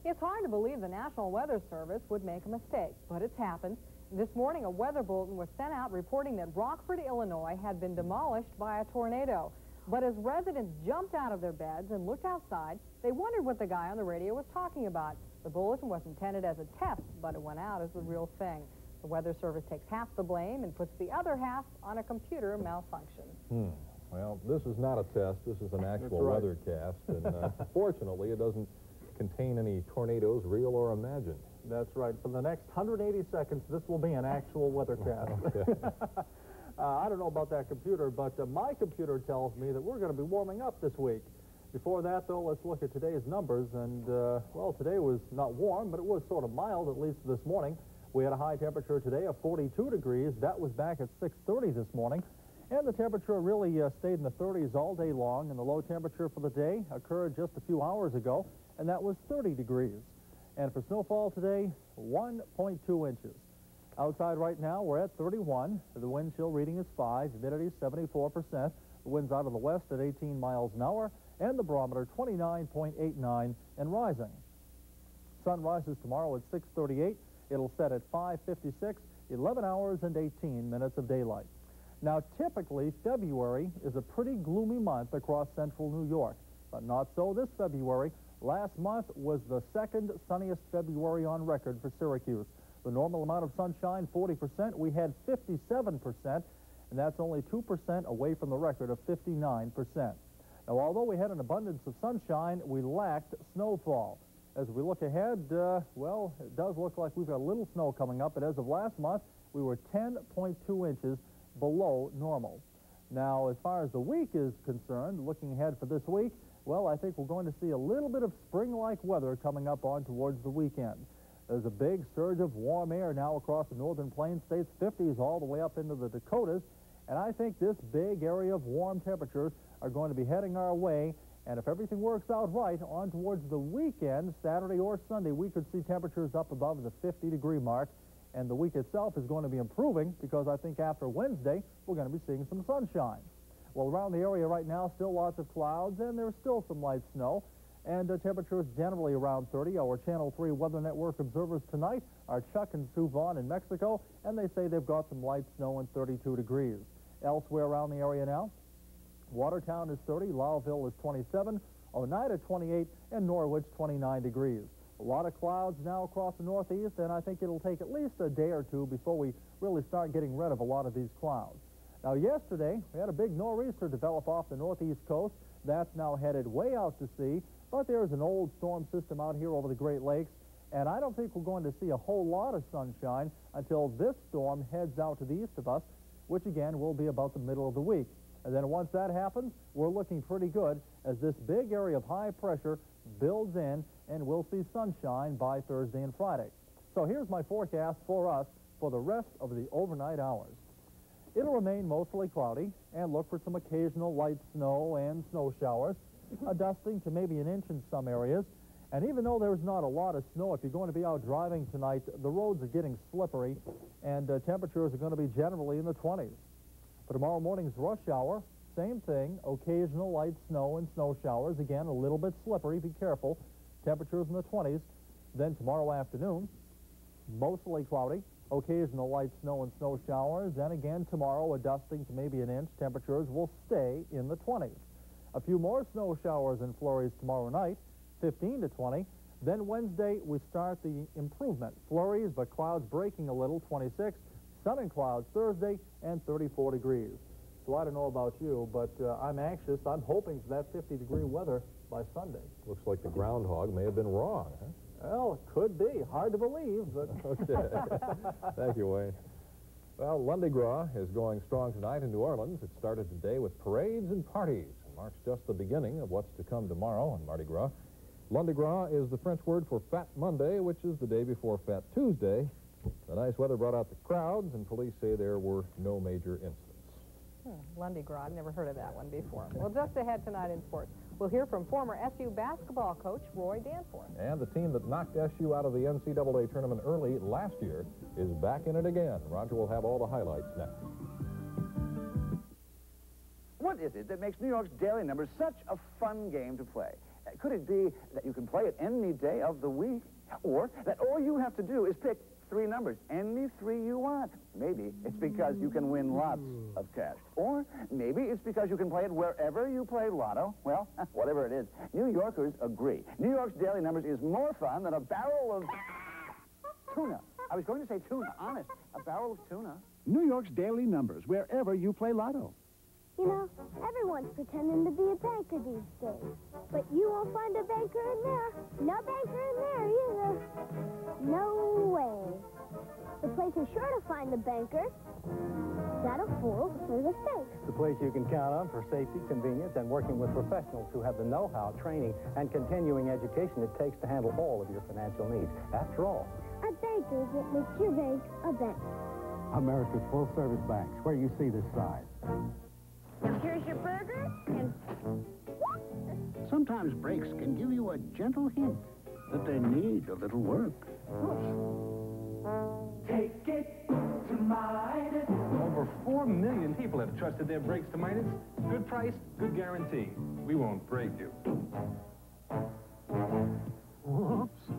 It's hard to believe the National Weather Service would make a mistake, but it's happened. This morning, a weather bulletin was sent out reporting that Rockford, Illinois had been demolished by a tornado. But as residents jumped out of their beds and looked outside, they wondered what the guy on the radio was talking about. The bulletin was intended as a test, but it went out as the real thing. The Weather Service takes half the blame and puts the other half on a computer malfunction. Well, this is not a test. This is an actual weathercast, and fortunately, it doesn't contain any tornadoes, real or imagined. That's right. For the next 180 seconds, this will be an actual weathercast. Okay. I don't know about that computer, but my computer tells me that we're going to be warming up this week. Before that, though, let's look at today's numbers. And, well, today was not warm, but it was sort of mild, at least this morning. We had a high temperature today of 42 degrees. That was back at 6:30 this morning. And the temperature really stayed in the 30s all day long. And the low temperature for the day occurred just a few hours ago, and that was 30 degrees. And for snowfall today, 1.2 inches. Outside right now, we're at 31. The wind chill reading is 5, humidity 74%. The wind's out of the west at 18 miles an hour, and the barometer 29.89 and rising. Sun rises tomorrow at 6:38. It'll set at 5:56, 11 hours and 18 minutes of daylight. Now, typically, February is a pretty gloomy month across central New York, but not so this February. Last month was the second sunniest February on record for Syracuse. The normal amount of sunshine, 40%. We had 57%, and that's only 2% away from the record of 59%. Now, although we had an abundance of sunshine, we lacked snowfall. As we look ahead, well, it does look like we've got a little snow coming up, but as of last month, we were 10.2 inches below normal. Now, as far as the week is concerned, looking ahead for this week, well, I think we're going to see a little bit of spring-like weather coming up on towards the weekend. There's a big surge of warm air now across the northern plains states, 50s all the way up into the Dakotas, and I think this big area of warm temperatures are going to be heading our way. And if everything works out right, on towards the weekend, Saturday or Sunday, we could see temperatures up above the 50-degree mark. And the week itself is going to be improving because I think after Wednesday, we're going to be seeing some sunshine. Well, around the area right now, still lots of clouds, and there's still some light snow. And temperatures generally around 30. Our Channel 3 Weather Network observers tonight are Chuck and Sue Vaughn in Mexico, and they say they've got some light snow and 32 degrees. Elsewhere around the area now, Watertown is 30, Lowville is 27, Oneida 28, and Norwich 29 degrees. A lot of clouds now across the northeast, and I think it'll take at least a day or two before we really start getting rid of a lot of these clouds. Now, yesterday, we had a big nor'easter develop off the northeast coast. That's now headed way out to sea, but there's an old storm system out here over the Great Lakes, and I don't think we're going to see a whole lot of sunshine until this storm heads out to the east of us, which again will be about the middle of the week. And then once that happens, we're looking pretty good as this big area of high pressure builds in, and we'll see sunshine by Thursday and Friday. So here's my forecast for us for the rest of the overnight hours. It'll remain mostly cloudy, and look for some occasional light snow and snow showers, a dusting to maybe an inch in some areas. And even though there's not a lot of snow, if you're going to be out driving tonight, the roads are getting slippery, and temperatures are going to be generally in the 20s. For tomorrow morning's rush hour, same thing, occasional light snow and snow showers. Again, a little bit slippery, be careful. Temperatures in the 20s. Then tomorrow afternoon, mostly cloudy, occasional light snow and snow showers. And again, tomorrow, a dusting to maybe an inch. Temperatures will stay in the 20s. A few more snow showers and flurries tomorrow night, 15 to 20. Then Wednesday, we start the improvement. Flurries, but clouds breaking a little, 26. Sun and clouds Thursday, and 34 degrees. So I don't know about you, but I'm anxious. I'm hoping for that 50-degree weather by Sunday. Looks like the groundhog may have been wrong, huh? Well, it could be. Hard to believe, but... Okay. Thank you, Wayne. Well, Lundi Gras is going strong tonight in New Orleans. It started today with parades and parties and marks just the beginning of what's to come tomorrow on Mardi Gras. Lundi Gras is the French word for Fat Monday, which is the day before Fat Tuesday. The nice weather brought out the crowds, and police say there were no major incidents. Lundi Gras, I've never heard of that one before. Well, just ahead tonight in sports, we'll hear from former SU basketball coach Roy Danforth. And the team that knocked SU out of the NCAA tournament early last year is back in it again. Roger will have all the highlights next. What is it that makes New York's daily numbers such a fun game to play? Could it be that you can play it any day of the week? Or that all you have to do is pick 3 numbers, any 3 you want? Maybe it's because you can win lots of cash. Or maybe it's because you can play it wherever you play Lotto. Well, whatever it is, New Yorkers agree. New York's Daily Numbers is more fun than a barrel of tuna. I was going to say tuna, honest. A barrel of tuna. New York's Daily Numbers, wherever you play Lotto. You know, everyone's pretending to be a banker these days. But you won't find a banker in there. No banker in there either. No way. The place you're sure to find a banker is at a full-service bank. The place you can count on for safety, convenience, and working with professionals who have the know-how, training, and continuing education it takes to handle all of your financial needs. After all, A banker is what makes your bank a bank. America's full-service banks, where you see this sign. Now here's your burger, and... Sometimes brakes can give you a gentle hint that they need a little work. Take it to Midas. Over 4 million people have trusted their brakes to Midas. Good price, good guarantee. We won't break you. Whoops.